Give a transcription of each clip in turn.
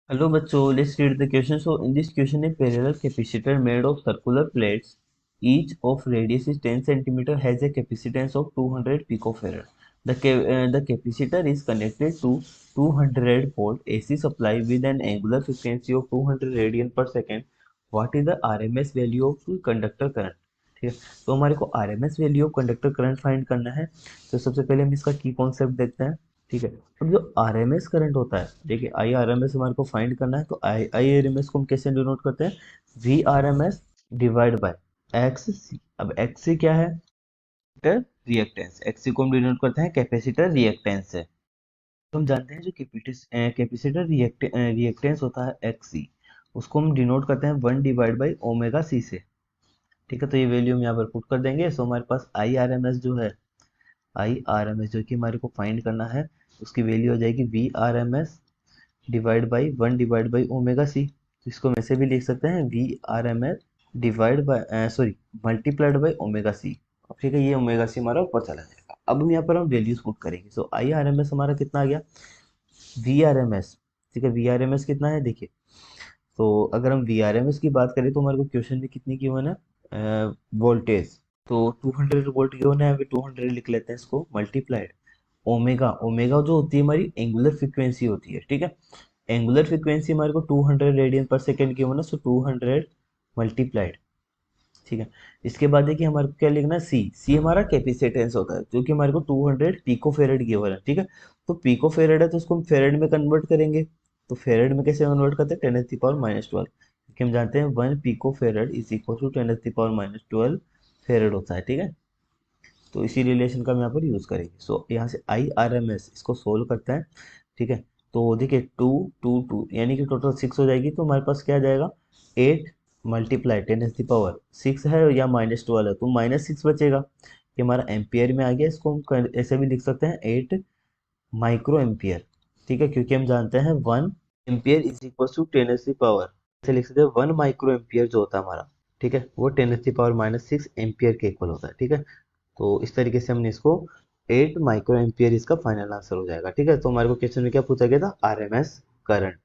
Hello बच्चों, let's read the question. So in this question, a parallel capacitor made of circular plates, each of radius is 10 centimeter, has a capacitance of 200 picofarad. The capacitor is connected to 200 volt AC supply with an angular frequency of 200 radian per second. What is the RMS value of conductor current? ठीक है, तो हमारे को RMS value of conductor current find करना है। तो सबसे पहले हम इसका की कॉन्सेप्ट देखते हैं। ठीक है, अब जो आर एम एस करंट होता है, देखिए आई आर एम एस हमारे को फाइंड करना है, तो आई आर एम एस को हम कैसे डिनोट करते हैं? V R M S divide by X C. अब एक्स सी क्या है? रिएक्टेंस। एक्स सी को हम डिनोट करते हैं कैपेसिटर रिएक्टेंस से। तो हम जानते हैं जो कैपेसिटर रिएक्टेंस होता है एक्स सी, उसको हम डिनोट करते हैं 1/ओमेगा सी से। ठीक है, तो ये वैल्यू हम यहाँ पर पुट कर देंगे। सो हमारे पास आई आर एम एस जो है, आई आर एम एस जो कि हमारे को फाइंड करना है, उसकी वैल्यू हो जाएगी V R M S divide by 1/ओमेगा सी। तो इसको हम ऐसे भी लिख सकते हैं V R M S divide by sorry multiplied by omega C. अब ठीक है, ये ओमेगा सी हमारा ऊपर चला जाएगा। अब हम यहाँ पर हम वैल्यूज पुट करेंगे। So I R M S हमारा कितना आ गया? V R M S. ठीक है, वी आर एम एस कितना है देखिए। तो अगर हम वी आर एम एस की बात करें तो हमारे को क्वेश्चन में कितनी गिवन है? वोल्टेज। तो 200 वोल्ट गिवन है, अभी 200 लिख लेते हैं इसको, मल्टीप्लाइड ओमेगा। ओमेगा जो होती है हमारी एंगुलर फ्रीक्वेंसी होती है। ठीक है, एंगुलर फ्रीक्वेंसी हमारे को 200 रेडियन पर सेकेंड गिवन है, सो 200 मल्टीप्लाइड। ठीक है, इसके बाद देखिए हमारे को क्या लिखना है? सी। सी हमारा कैपेसिटेंस होता है, जो कि हमारे को 200 पिको फेरेड गिवन है। ठीक है, तो पिको फेरेड है तो उसको हम फेरेड में कन्वर्ट करेंगे। तो फेरेड में कैसे कन्वर्ट करते हैं? 10⁻⁻12, क्योंकि हम जानते हैं 1 pico farad is equal to 10⁻12 farad होता है। ठीक है, तो इसी रिलेशन का हम यहाँ पर यूज करेंगे। सो यहाँ से आई आर एम एस इसको सोल्व करते हैं। ठीक है, तो देखिए 2 2 2 यानी कि टोटल 6 हो जाएगी। तो हमारे पास क्या आ जाएगा? 8 मल्टीप्लाई 10⁻6 है या -12 है, तो -6 बचेगा। ये हमारा एम्पियर में आ गया। इसको हम ऐसे भी लिख सकते हैं 8 माइक्रो एम्पियर। ठीक है, क्योंकि हम जानते हैं 1 एम्पियर इज इक्वल टू 10⁻, ऐसे लिख सकते हैं 1 माइक्रो एम्पियर जो होता है हमारा, ठीक है, वो 10⁻⁻6 एम्पियर के इक्वल होता है। ठीक है, तो इस तरीके से हमने इसको 8 माइक्रो एम्पियर इसका फाइनल आंसर हो जाएगा। ठीक है, तो हमारे को क्वेश्चन में क्या पूछा गया था? RMS current.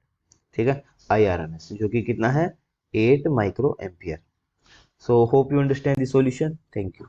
ठीक है, आई आर एम एस जो कि कितना है? 8 micro ampere. So hope you understand the solution. Thank you.